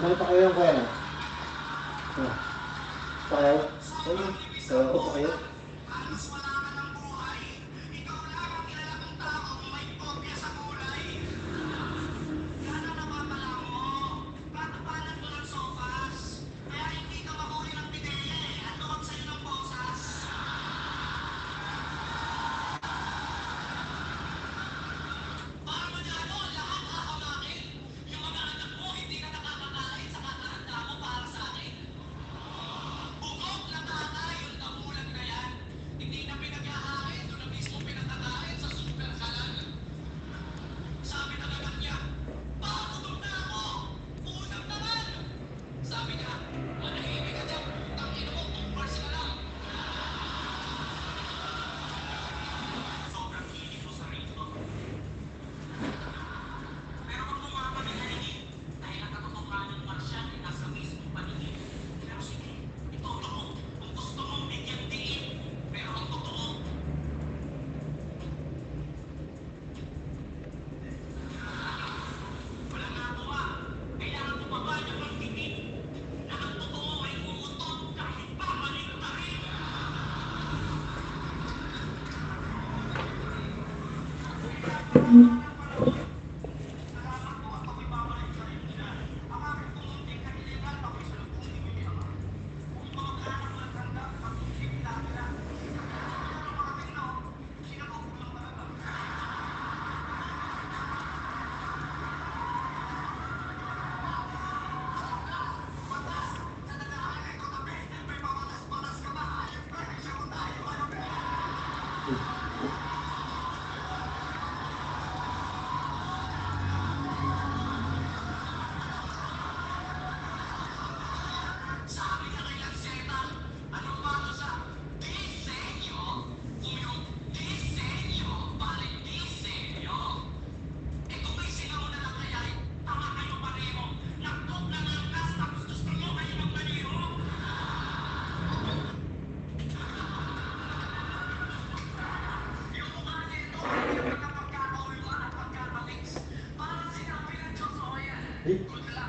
May pa kayo kaya na? Pa kayo? Pa kayo?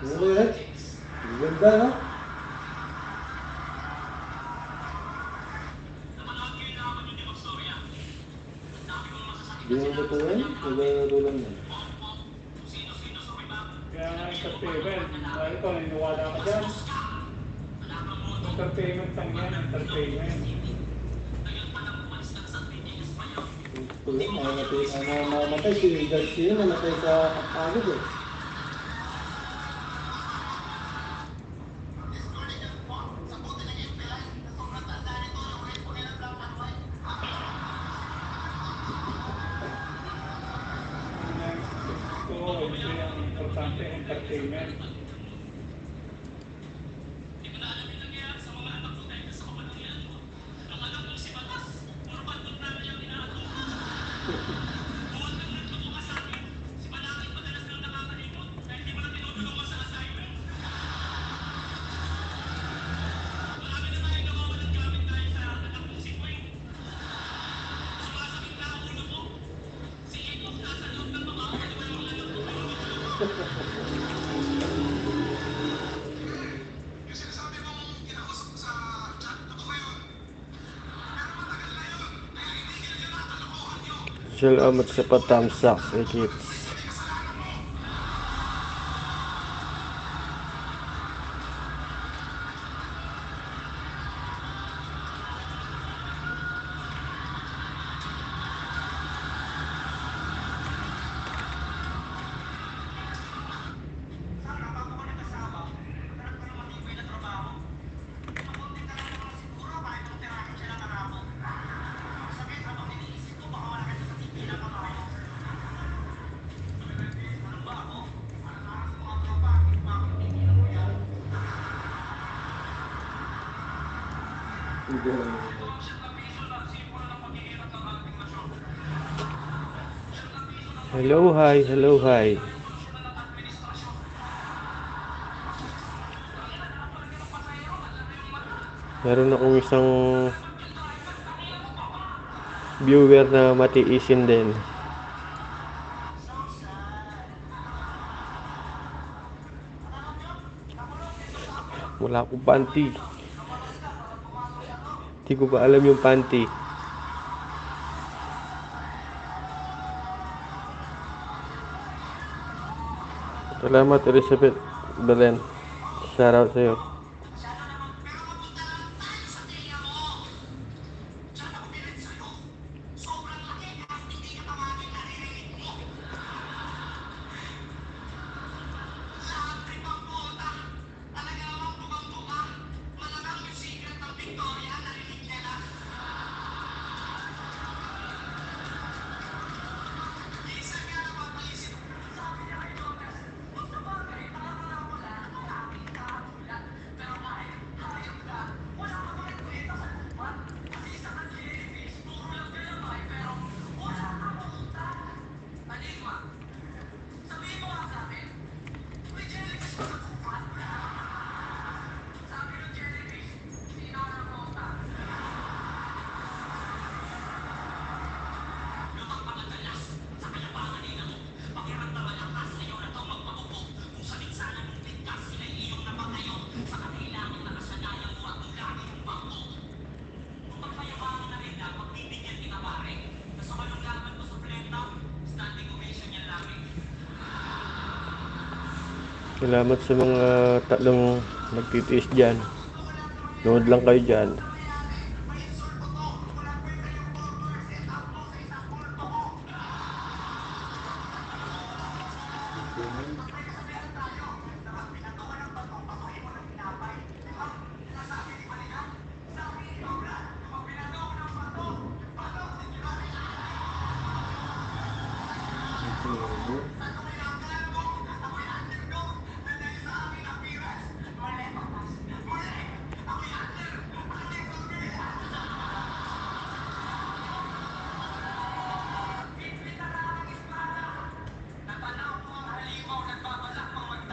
Ano yan? Ganda, no? Di mo ba ito yan? Naglalaro lang yan. Kaya nga entertainment. Dahil ito, niniwala ka dyan. Entertainment lang yan, entertainment. Ito yun, namatay si Garcia, namatay sa kapagod eh. Importante entertainment. Salamat sa patamsak, Egips. Hello, hi, hello, hi. Meron akong isang viewer na matiisin din. Wala akong panty. Hindi ko ba alam yung panty. Salamat Elizabeth Belen. Shout out sa'yo. Salamat sa mga tatlong nagtitiis dyan. Nood lang kayo dyan.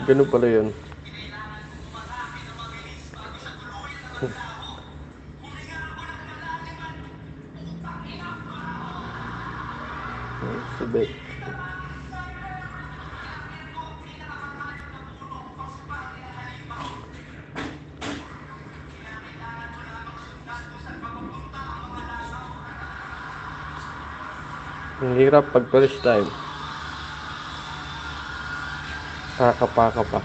Ganun pala yun. Sabit. Ang hirap pag first time. Kakapaka pa.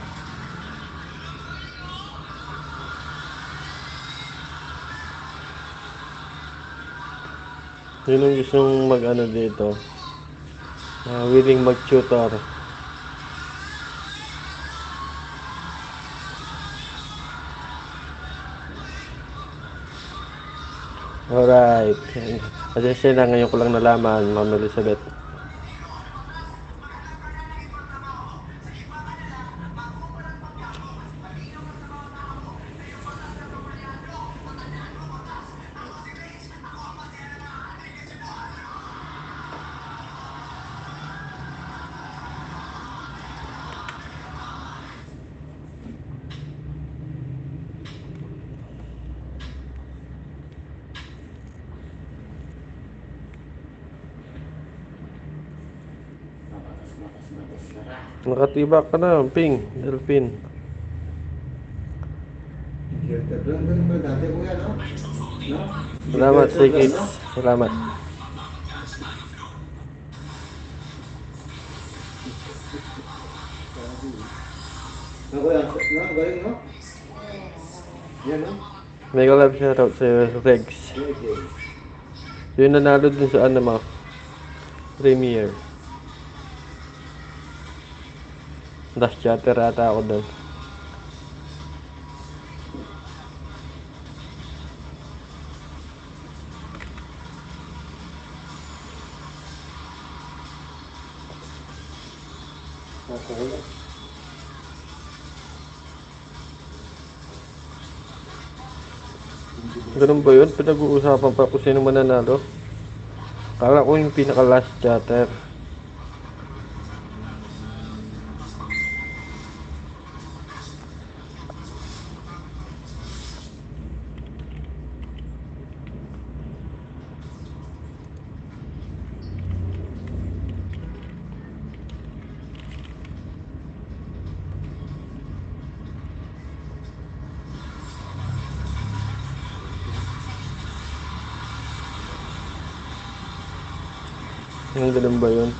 Yun ang gustong mag-ano dito. Willing mag-tutor. Alright. Kasi na ngayon ko lang nalaman, Ma'am Elizabeth. Nakatibak ka na, Ping, Delphine. Salamat, Sikits. Salamat. Mega love shoutout sa Rex. Yung nanalo dun sa ano mo, Premier. Dash chatter ata ako doon. Ganun ba yun? Pinag-uusapan pa kung sino mananalo? Kala ko yung pinaka last chatter. Yung ganun ba yun?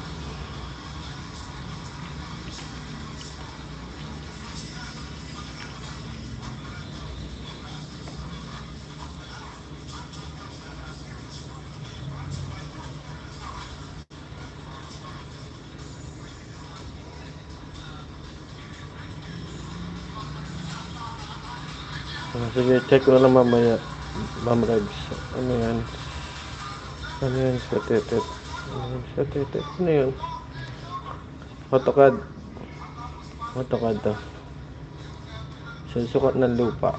Sige, check ko na lang mamaya. Ma'am Regs. Ano yan? Ano yan? Sa tetet. Ano yan? Sa tetet. Ano yan? AutoCAD. AutoCAD to. Susukat ng lupa.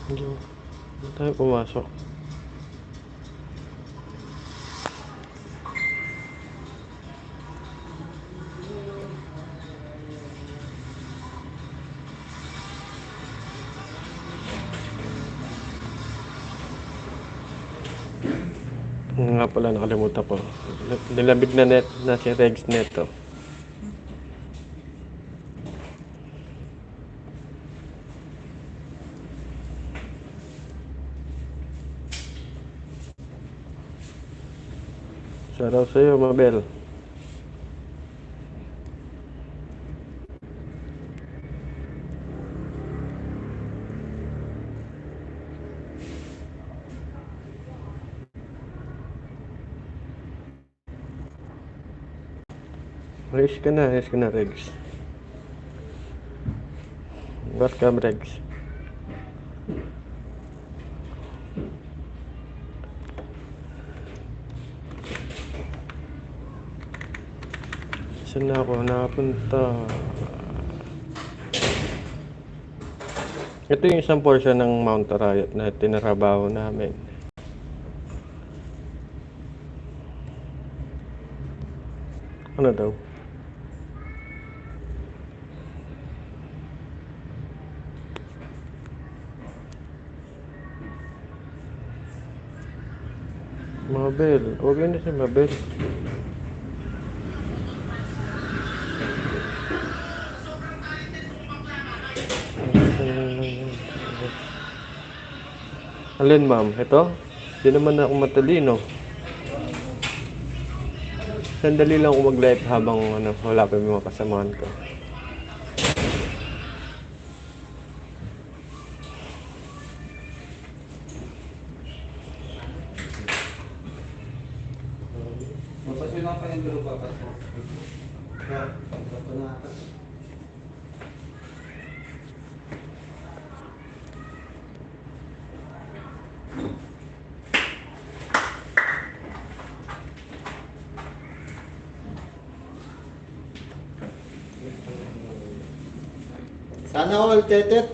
Hindi tayo pumasok. Nga pala, nakalimutan ko. Nilamig na net na si Regs neto. Saraw sa'yo, Mabel. Ayos ka na, Regs. Welcome, Regs. Saan na ako napunta? Ito yung isang portion ng Mount Arayat na tinarabaho namin. Ano daw? Mabel, okay na si Mabel. Alin, ma'am? Ito? Di naman ako matalino. Sandali lang ako mag-live habang wala pa yung mga kasamahan ko. Mapasunan pa yung grupo pa po. Sana all tetet.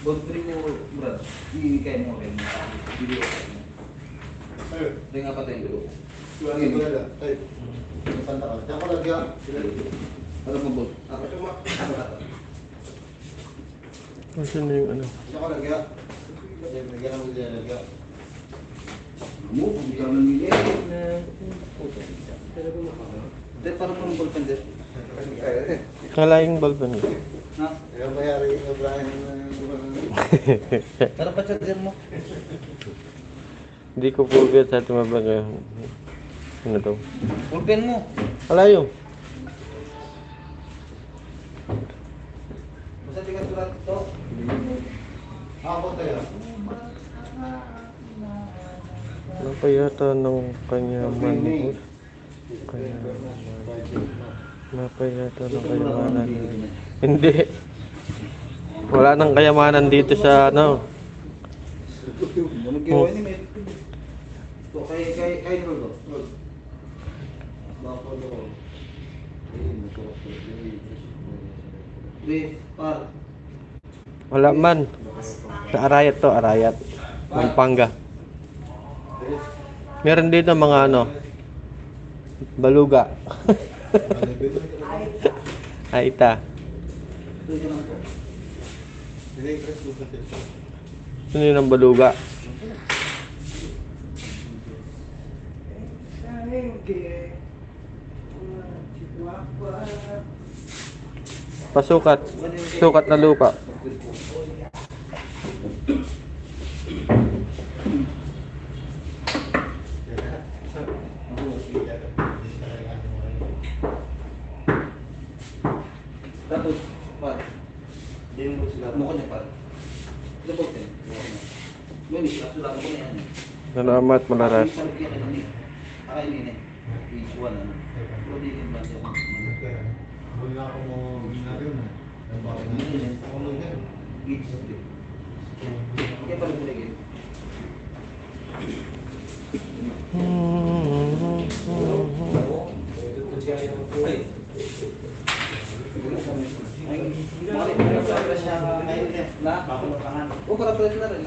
Bontri mo, brad. Ikay mo rin. Video. Ring apa tayo dulu? Ini ada. Ay. Pantang ka. Diyan ko lagyan. Ano mo bot? Ako cuma. Ako kata. Saan na yung ano? Diyan ko lagyan. Lagyan mo diyan lagyan. Mo, hindi ka nang nili. Dahil parang parang ballpen din. Kalaing ballpen ko. Ha? Yung bayari yung Brian. Pero pa charger mo. Hindi ko forget sa tumabag. Ano to? Ballpen mo. Alayo. Basta tingnan surat ito. Ako tayo. Napayata ng kanyaman. Napayata ng kayamanan. Hindi. Wala nang kayamanan dito sa ano. Nagkiwa ini may. To kay Rolo. Bako do. Di par. Wala man. Sa Arayat to, Arayat. Pampanga. Meron dito mga ano, baluga. Aita. Ito lang po. Ano yun ang baluga? Pasukat. Sukat na lupa. Tapos, par. Mukha niya, par. Ito po, ten. Yun, sulatan ko na yan. Salamat, Malaras. Akay nini. Each one, ano. Probikin ba siya? Each three. Okay, parang kuligin. Oh, para press na rin.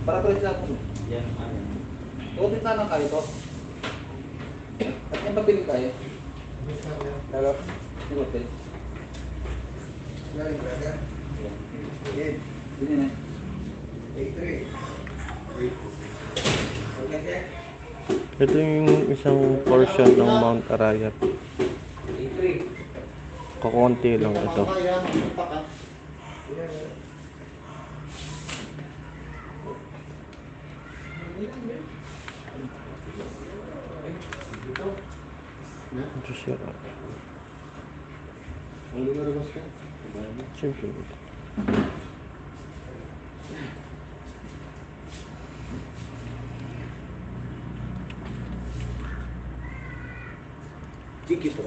Para press na rin. O, din sana kayo to. At yung pabili kayo. Hello? Yung hotel. Yun yun eh. Ito yung isang portion ng Mount Arayat. Kakunti lang ito. Ito siya. Siyempre. Chiki po.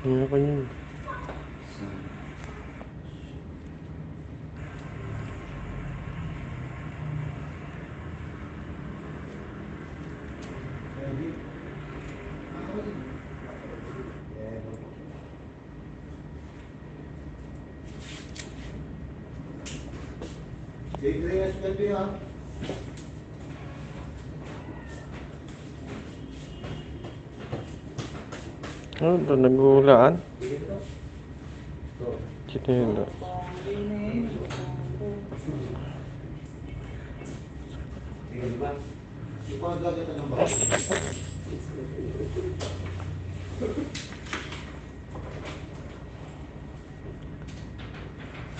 Ano ka yun? Ano ito? Naghuhulaan? Chinela.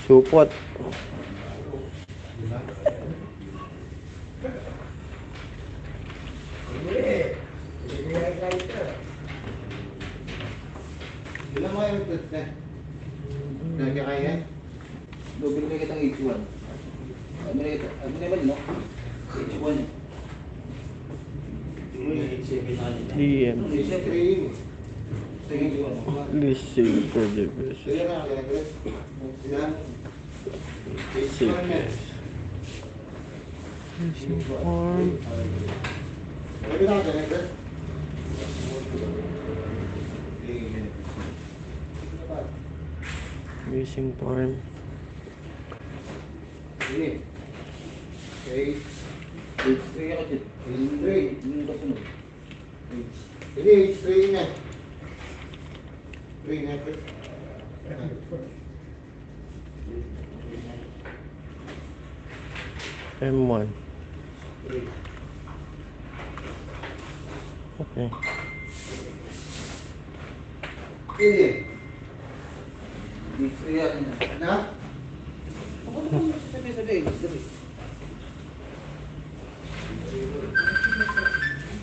Supot. Ilan mo yung test na? Nagkakaya? Dobili na kitang H1. Ano na ba no? H1 eh. DM. Tingin ko. Listing for division. Ilan na kaya? Ilan? Sige. Missing form. Ilan na kaya? Missing form. Ini. Okay. H3 ako dyan. H3. Yung kasunod. Ini H3 na. 3 na. M1. Okay. Ini. H3 ako na. Na? Sabi.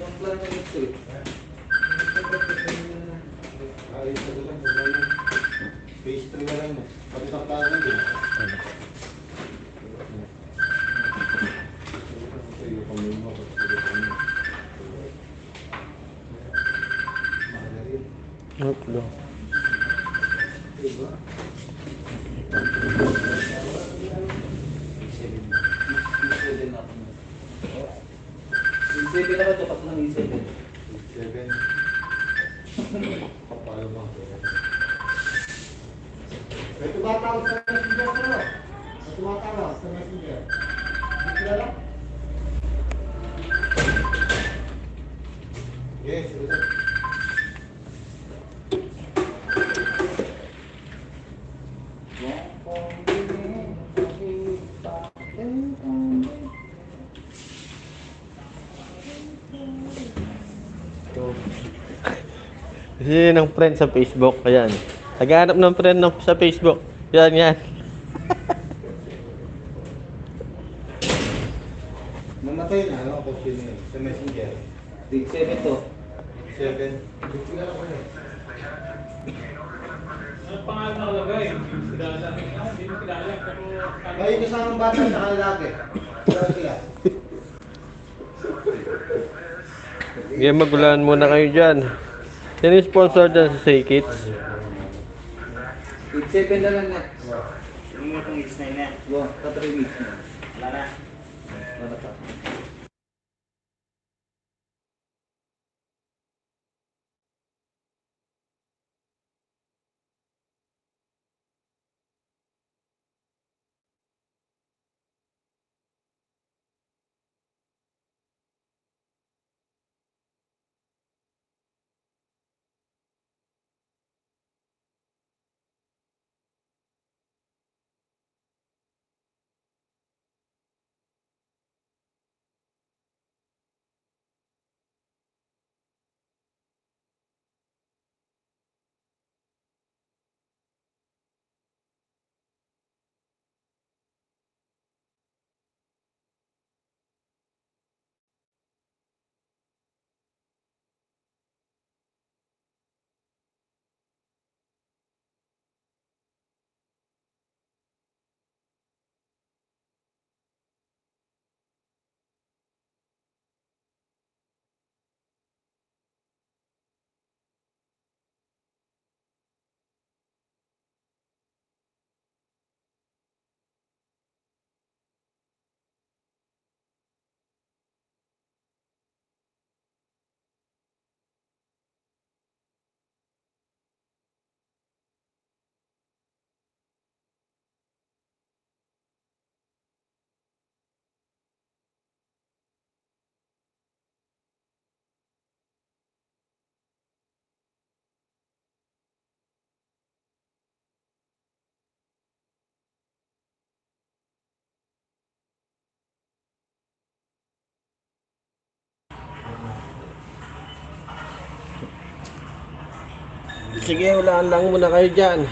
Ang plan ng H3. Ayos na lang. Phase 3 na lang na. Pati sa tayo din. Upload. Diba? H7 ako. Kita ko ito pag nang-isip eh. 7. Kapalo mo. May tumatawag sa messenger ko. May tumatawag sa messenger. Hindi kilala? Yes, ito. Kasi ng friend sa Facebook, ayan. Naghahanap ng friend sa Facebook. Yan, yan. Namatay na, ano ako sino sa messenger. Big 7 to. 7. Hindi kilala ko yun. Ano pangalan nakalagay? Kilala. Hindi mo kilala. Pero... May kasamang bata sa lalaki. Kilala sila. Sige, magulaan muna kayo dyan. Sino yung sponsor dyan sa Say Kids? Big 7 na lang na. Yung mo itong X9 na. Wow, ka-3 weeks na. Wala na. Wala pa. Sige, ulaan lang muna kayo dyan.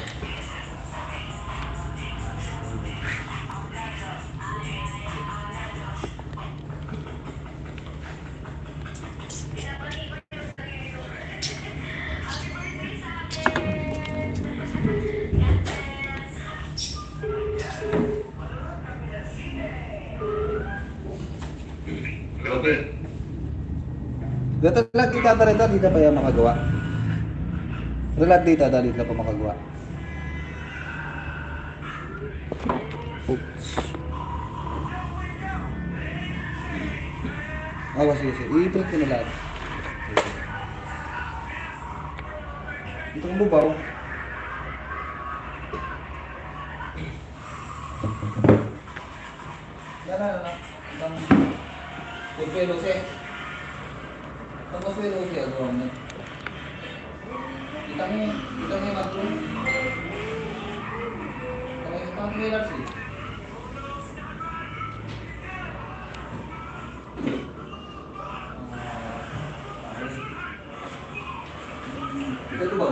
Dito lang kita pa rin ito, dito pa yung makagawa. Dito lang dito, dito pa makagawa. Oops. Sige, sige. I-print ko na lahat. Dito ang bubaw. Yan. Itang... Pagpelose. Itang pagpelose, agawa mo. Itang yung matro. Itang trailer siya. Ito ba?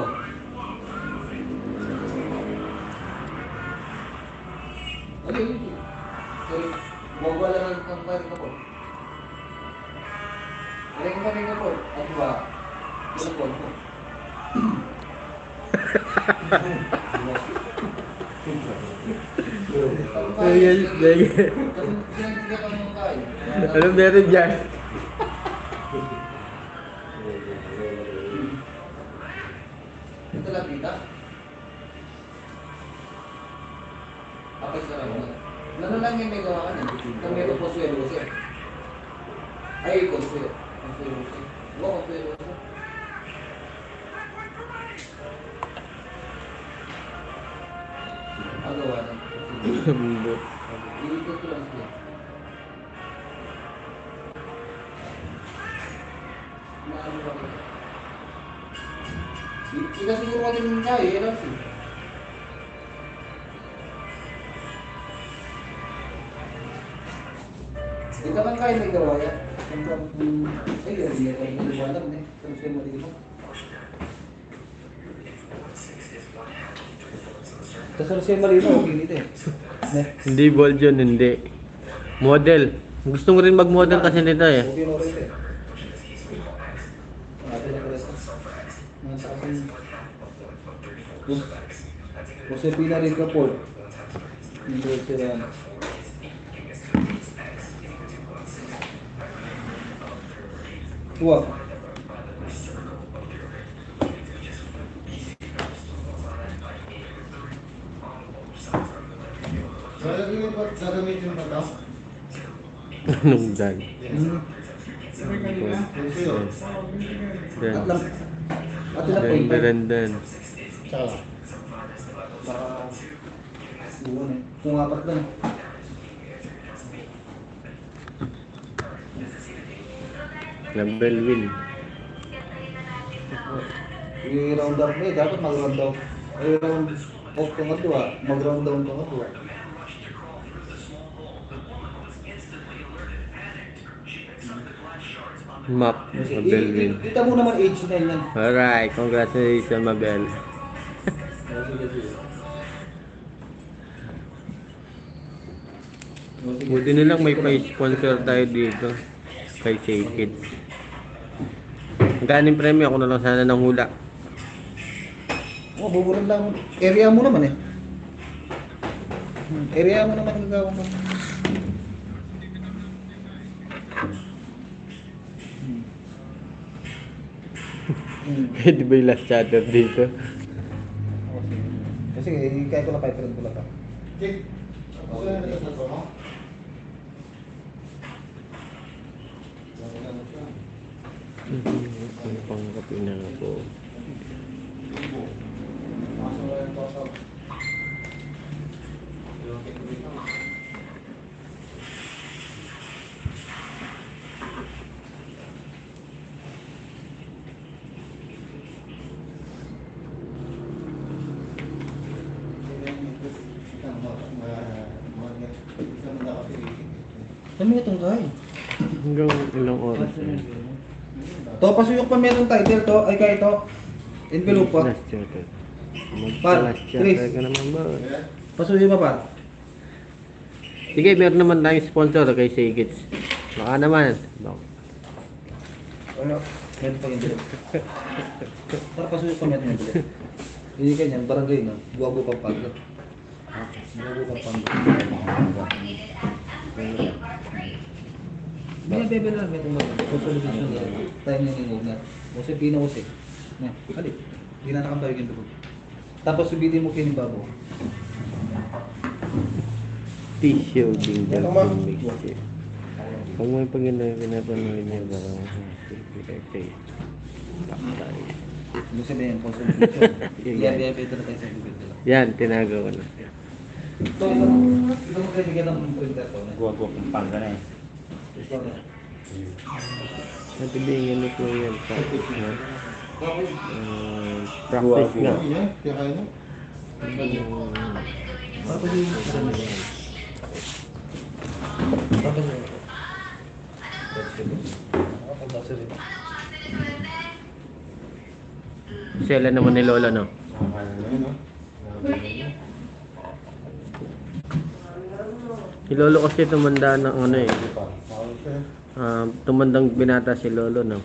Ano yun? Sorry, wala lang ang pari ko po. Aling pari ko po. At ba? Ito po. Ano meron dyan? Ito lang dito. Tapos na lang. Ano lang yung may gawa ka na? Ito may consuelo siya. Ay, consuelo. Wala ko pero. Agawa na. Lambot. Iikot ko lang siya. Maano ba kayo? Ika siguro ka din kaya, eh, lang siya. Di ka man kaya may gawa yan. Ay, hindi ka rin naliwanag na eh. Tapos kayo malino. Tapos kayo malino, okay nito eh. Hindi bold yun, hindi. Model. Gusto mo rin mag-model kasi nito eh. Okay na rin eh. Ate na pala ito. Nasa akin. Josepina rin ka, Paul. Hindi sila. Wah. Gagamitin ba ito? Anong dan? Dan. At lang. At lang Dan, po. dan, dan. Tsaka. Para buwan eh. Kung apat lang. Label wheel. I-round up na eh. Dapat mag-round down. Ay, round off ka nga doon. Mag-round down ka nga doon. Map. Label wheel. Kita mo naman age na yan. Alright, congratulations, Mabel. Buti nilang may pa-sponsor tayo dito kay Say Kids. Ang ganing premyo, ako na lang sana ng hula. Oh, buburan lang. Area mo naman eh. Area mo naman ang gagawin mo. Pwede ba yung last chatter dito? Kasi kaya ko na 500 ko lang pa. Jake, ako na sa ito, no? Ano pang kape na ako? Ano itong guy? Hanggang ilang oras na? To, pasuyok pa meron title to. Ay, kaya ito. Envelope pa. Last chatter. Par, Mag-last Chris. chatter ka naman ba? Pasuyok pa pa. Sige, meron naman tayong sponsor kay Say Kids. Baka naman. Ano? Meron pa envelope. Para pasuyok pa meron envelope. Hindi kanya, barangay na. Buwago pa pag. Buwago pa pag. May bebe na may tumawag. Consolidation na. Tayo na ningog na. Kasi pinawasik. Na, halip. Hindi na nakambay yung dugog. Tapos subitin mo kinibabo. Tissue din dyan. Ano, ma'am? Pag may pinapanood niya, parang say. Paktay. Ibig sabihin, consolidation. Yan, bebe ito na tayo sa bibig nila. Yan, tinago ko na. Ito mo kayo bigyan ng printer ko. Guwago kung pang ka na eh. Natibingin ni Kuya sa practice nga. Yan, kaya kaya mo. Tapos yung tapos yung Sila naman ni Lola, no? Si Lolo kasi tumanda ng ano eh. Tumandang binata si Lolo, no?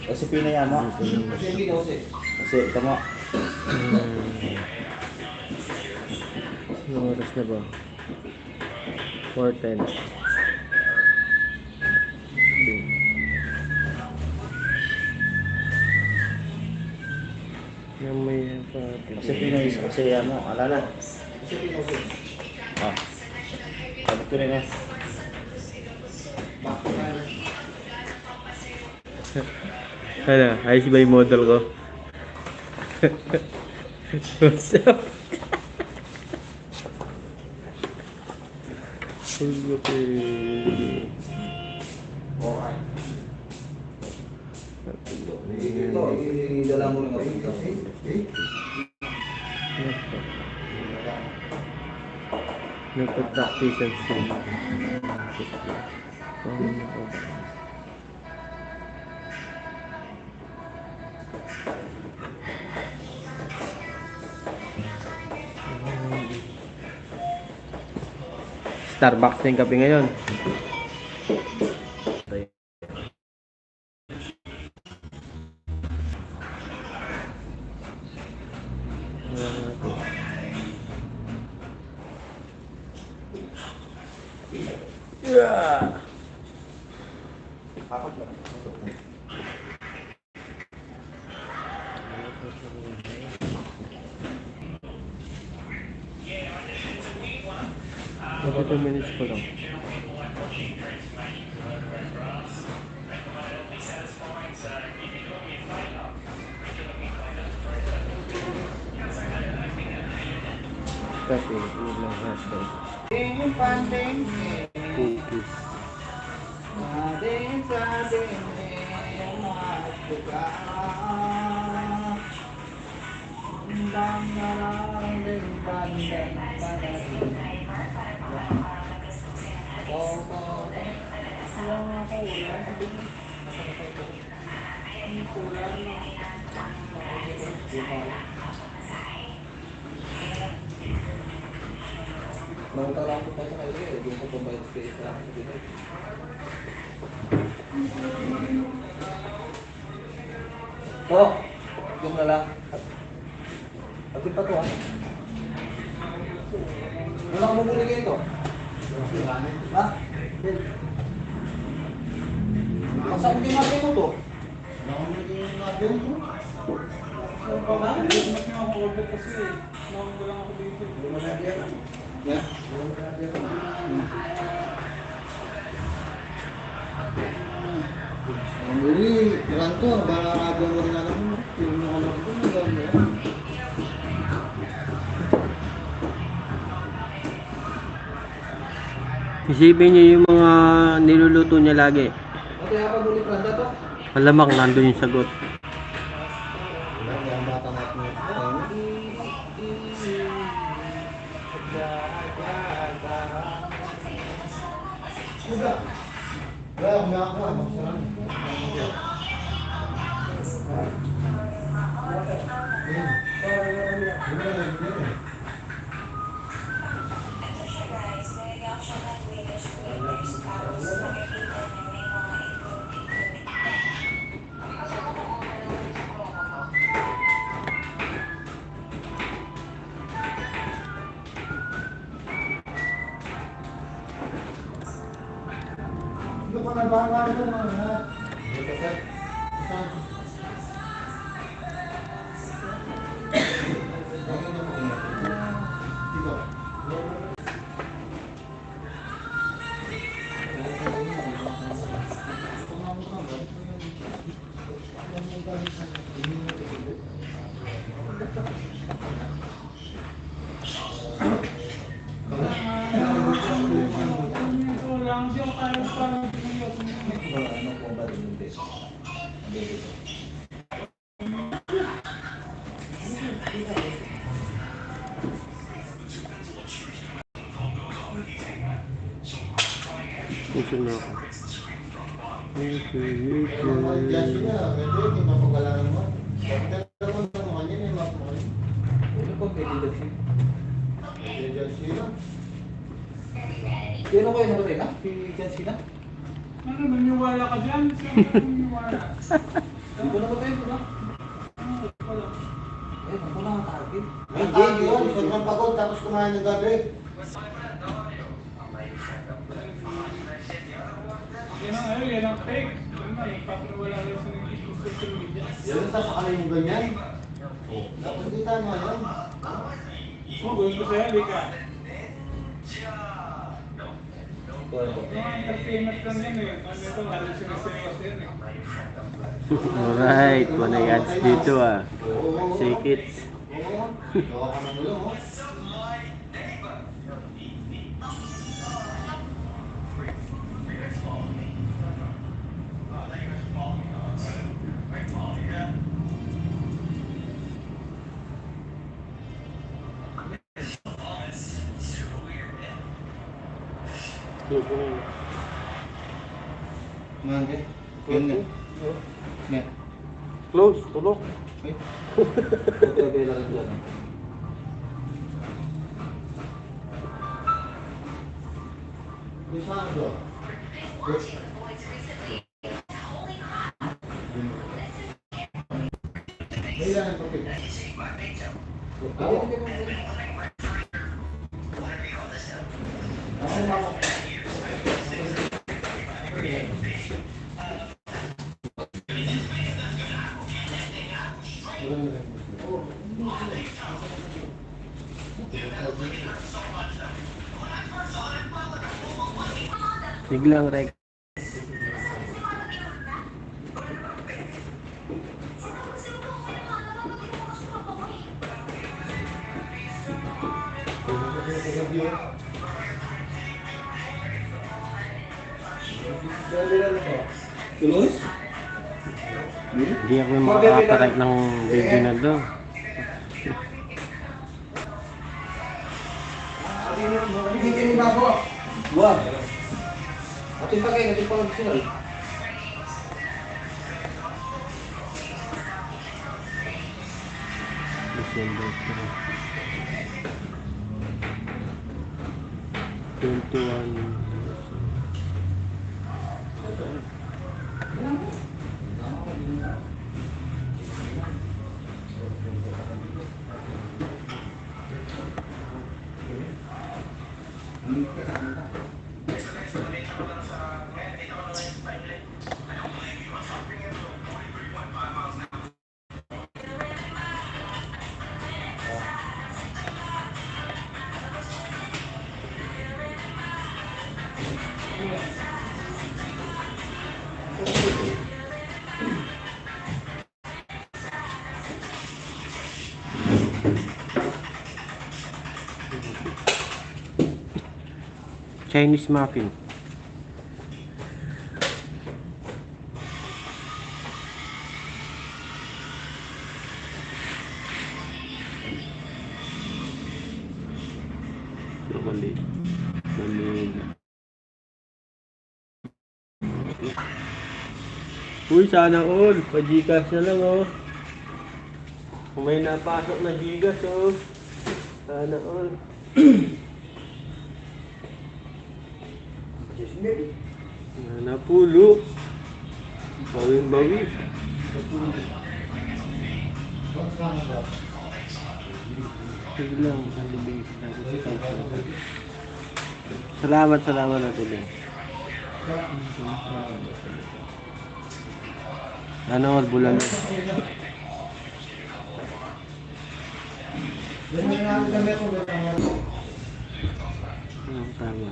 Kasi pinaya mo. Kasi ito mo. Anong oras na ba? 4:10. Namaya pa. Kasi pinaya kasi mo. Alala. Oh. Ito rin eh. Ano, ayos ba yung model ko? What's up? Ito, idala mo rin ako dito. Nagpa-practice siya. Starbucks na yung kape ngayon. Yeah. Mga 2 minutes ko lang. Kasi, yun lang hashtag. Cookies. Magtala ko pa sa kayo eh. Doon ko pambayad space na ako dito. Oh, yung na lang. Agad pa to ah. Wala akong mabuli kayo ito. Ha? Saan mo ginagawa mo to? Ang bili, ranto, baka rago mo rin alam mo. Yung mga alam ko, magawin mo yan. Isipin niyo yung mga niluluto niya lagi. Ate, apa buli planta to? Malamang nandun yung sagot. Ang bata natin. Wala, kumakakuha. Magsarang. Ito pa nagbabago ito mga ha? Ito sir. Dito. Ano po ba rin yung beso? Puso na ako. Thank you, Yes, YouTube. nga. Medyo hindi mapagalan mo. Pero kung sa mga niya, may mapagalan. Ano po pwede dito? Yes, sila. Sino ko yung nabatay na? Si Jan Sina? Ano, maniwala ka dyan? Saan ka maniwala? Hindi ko nabatay ito na. Eh, ako na ang target. May tagi yun. Sobrang pagod tapos kumain ng gabi. Yan ang ano, yan ang fake. Yan na, nagpapaniwala rin sa social media. Yan, sasakalay mo ganyan. Tapos kita mo yan. Oh, gusto ko sa'yo, di ka. Mga entertainment lang yan eh. Ano ito, halos sinasayaw yan eh. Alright, wanay ads dito ah. Shake it. Gawa ka ng ulo, oh. Mangga. Ganyan. Net. Close, tulok. Okay. Okay lang dyan. Bisa ako. May ilan ang topic? Biglang rek. Tulos? Hindi ako makakaparak ng video na to. Hindi ba ako? Buwan. Ating pagkain, ating pag-sinal. December 21. Chinese muffin. Mali. Uy, sana all. Pa-Gcash na lang oh. Kung may napasok na Gcash oh. Sana all. Sana pulo. Bawin-bawi. Sige lang. Salamat natin eh. Ano, bulan na. Tama.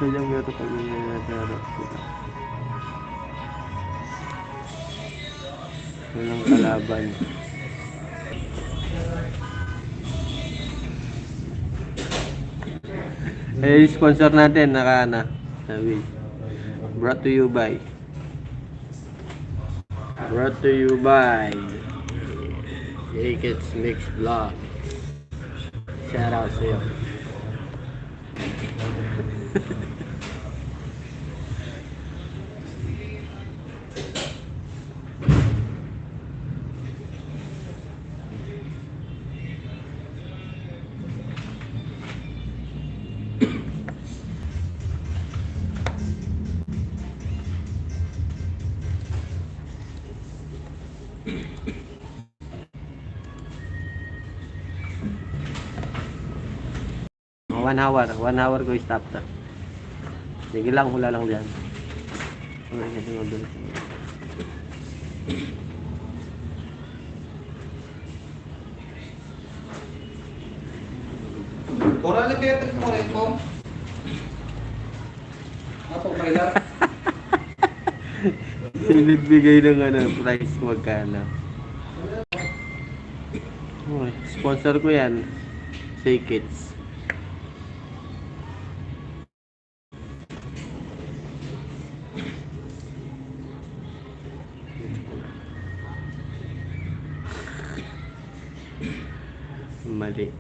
Sayang mo ito pag nangyayari. Walang kalaban. Eh, sponsor natin, naka sabi. Brought to you by Jakets Mix Vlog. Shout out sa'yo. Mga 1 hour ko stop na. Sige lang, hula lang dyan. Wala na yung madulas. Oral na better mo rin po. Ako, Mylar. Silid bigay ng price magkano. Oh, sponsor ko yan. Say Kids. Mali.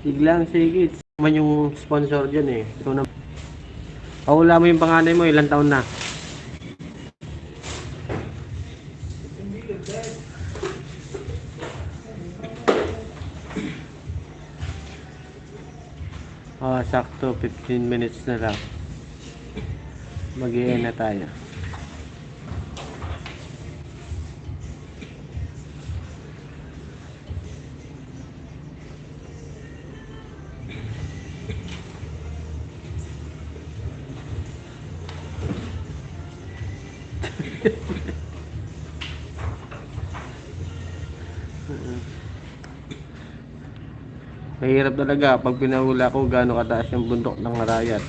Biglang sige, man yung sponsor dyan eh. So, wala mo yung panganay mo, ilang taon na? Sakto 15 minutes na lang. Mag-i-end na tayo. Mahirap talaga pag pinahula ko gaano kataas yung bundok ng Arayat.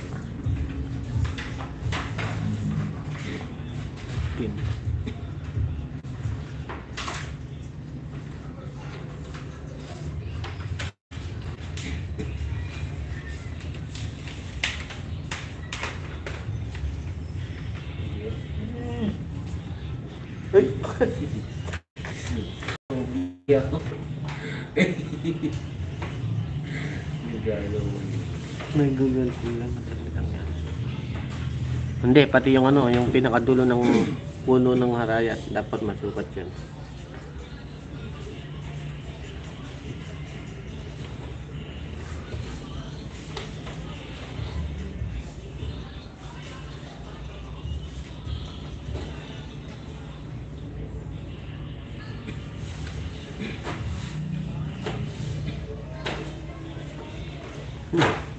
Nag-google ko lang talagang yan. Hindi, pati yung yung pinakadulo ng puno ng Harayat, dapat masukat yun.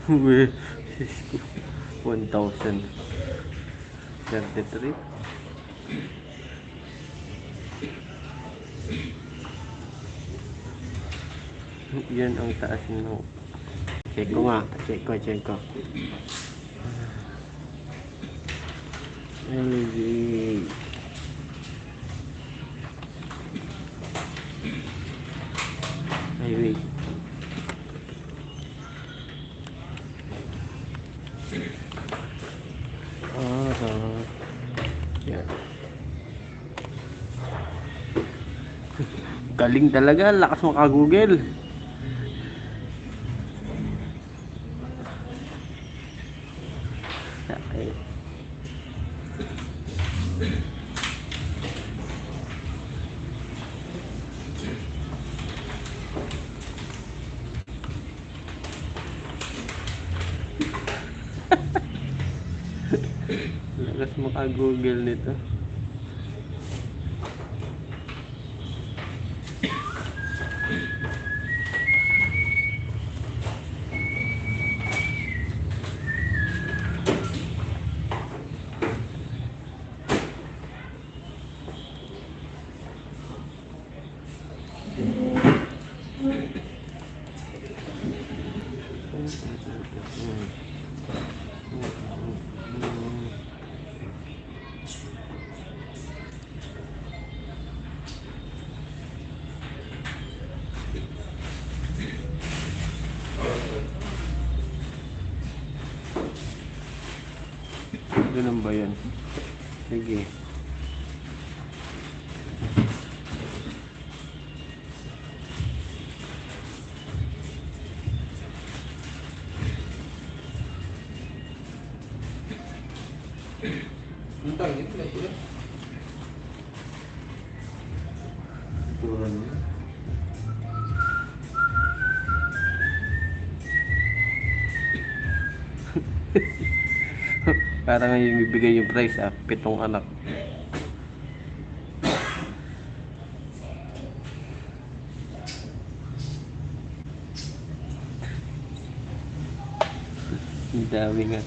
Weh, 1,033. Yan ang taas ng check ko nga, check ko. Ay, wait. Yan. Galing talaga, lakas mo ka-Google. Okay. Lakas mo ka-Google nito. Ano ba yan? Sige. Ang tangin, pala. Turan niya. Parang yung bibigay yung price 7 anak. Ang dami nga.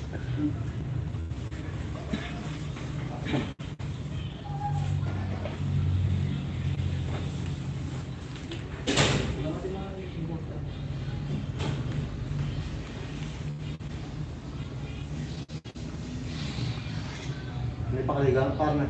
May pakaligang partner.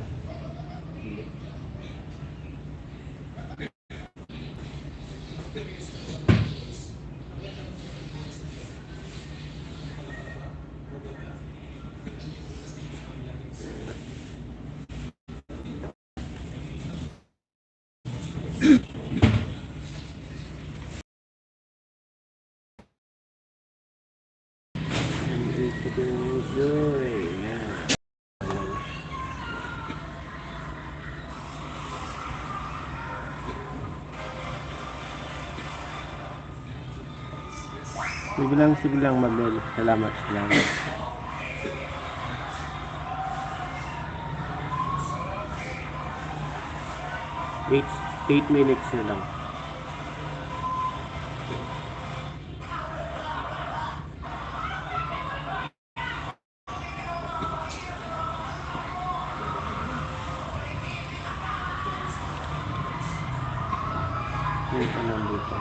Sige lang Mabel. Salamat. 8 minutes na lang. Yun pa lang dito.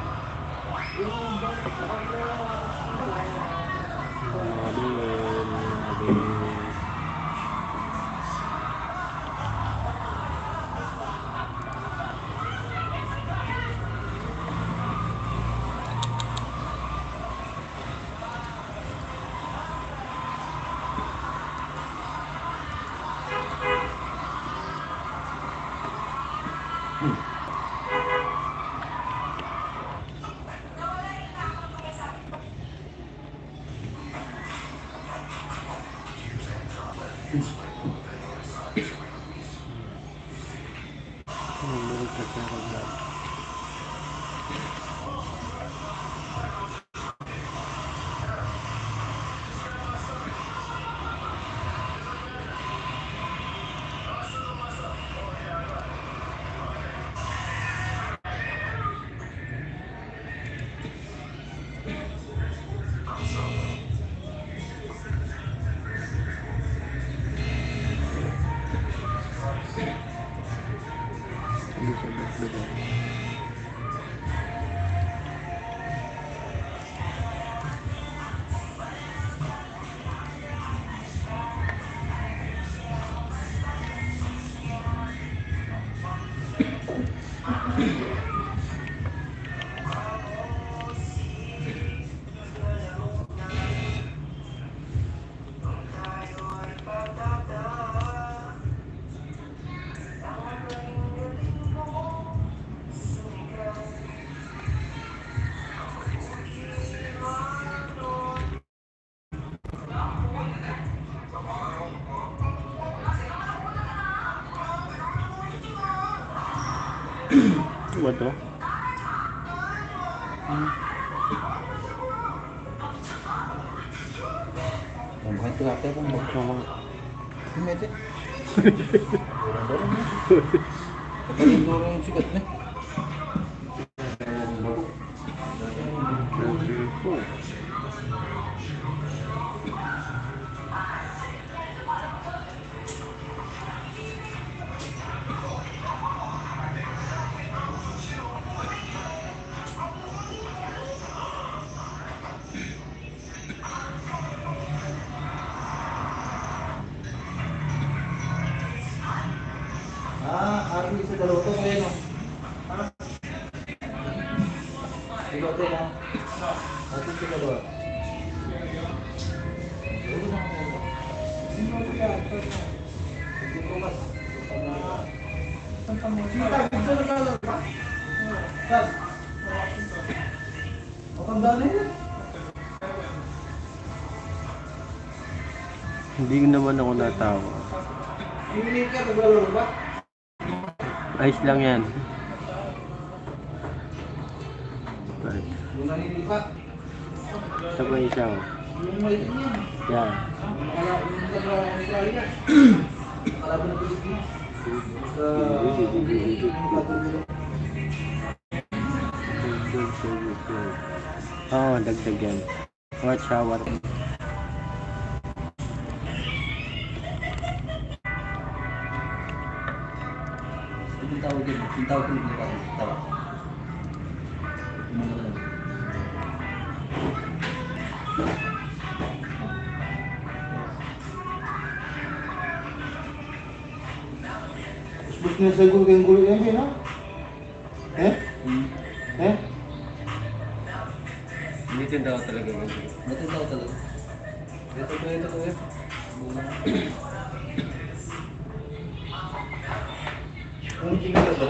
Ano ba to? Bakit tilapia kung Mga Hindi. Kapalinduro yung sikat na. Ari sa dalawa to kaya no. Ikaw tayo na. Atin sa dalawa. Sino kaya? bukas. Santa Monica. Gusto na kala ba? Saan? Matanda na yun. Hindi naman ako natawa. Hindi ka, naglalaro ba? Ayos lang yan. Right. Yung nanilipat. Ito pa isa oh. Yung maliit yan. Yan. Yung Australia. Kalaban ng Pilipinas. Sa... Oo, dagdag yan. Hot shower. Yung tawag din. Yung tawag din. Yung tawag. Bus niya sa gulo yan, no? Eh? Eh? Hindi tindawa talaga yun. Matanda talaga. Ito ko eh. Ano kinala to?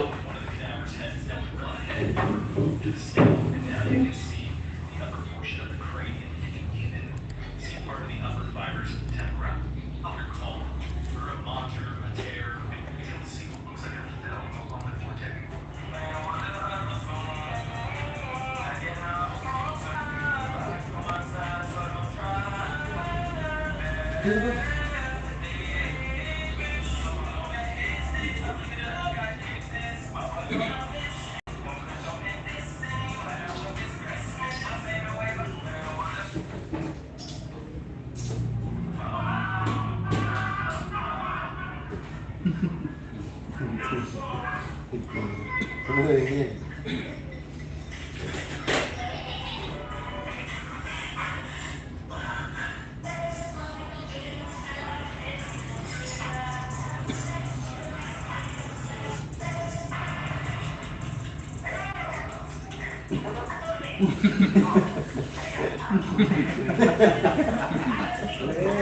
Ano ba yun?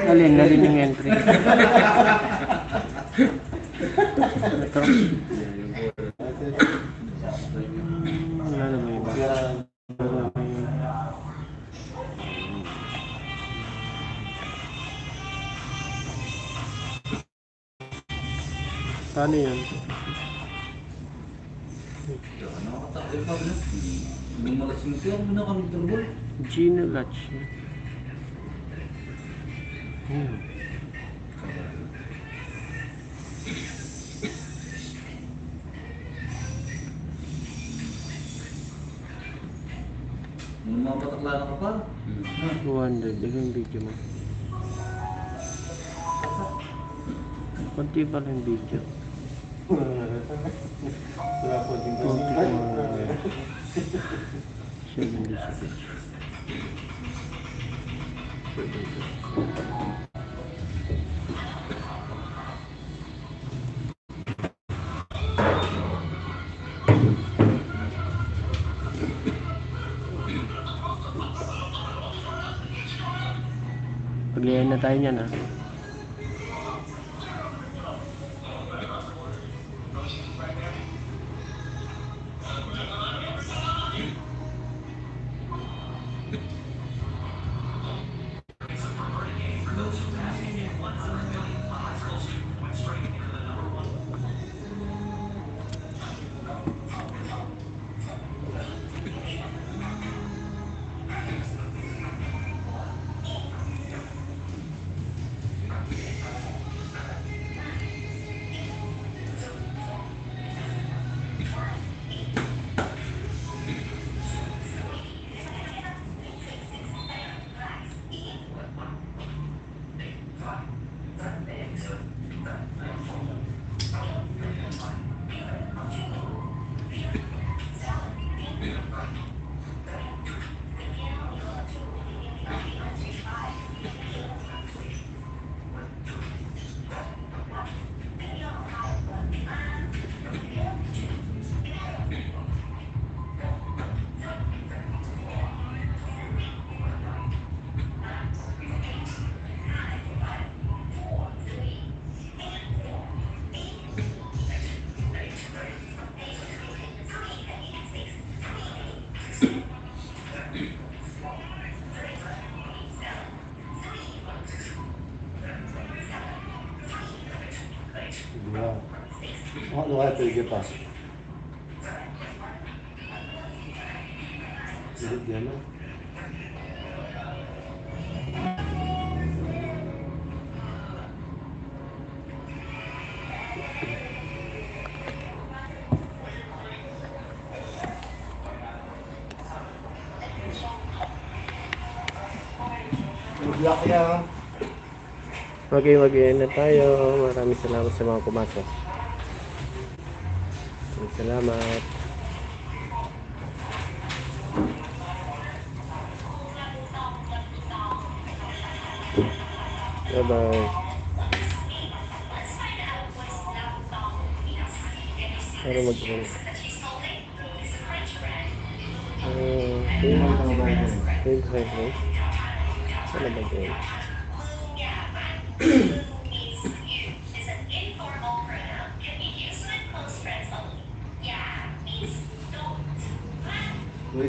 Alin yung entry. Ito. Wala na ba iba? Paano yun? Nakakatakot pa ba? Hindi malasing siya. Ano na kami turbol? Gino Latch. Yung mga pataklana ka pa. 200. Ito yung video mo. Kunti pa lang video. Wala po din Kunti pa lang. 76. Paglihan na tayo niyan ha. Sige lang. Ano kaya pwede pa? Sige, yan na. Mag-lock yan. Mag-i na tayo. Maraming salamat sa mga pumasok. Maraming salamat. Bye-bye. Para mag-i. Ano ba yun?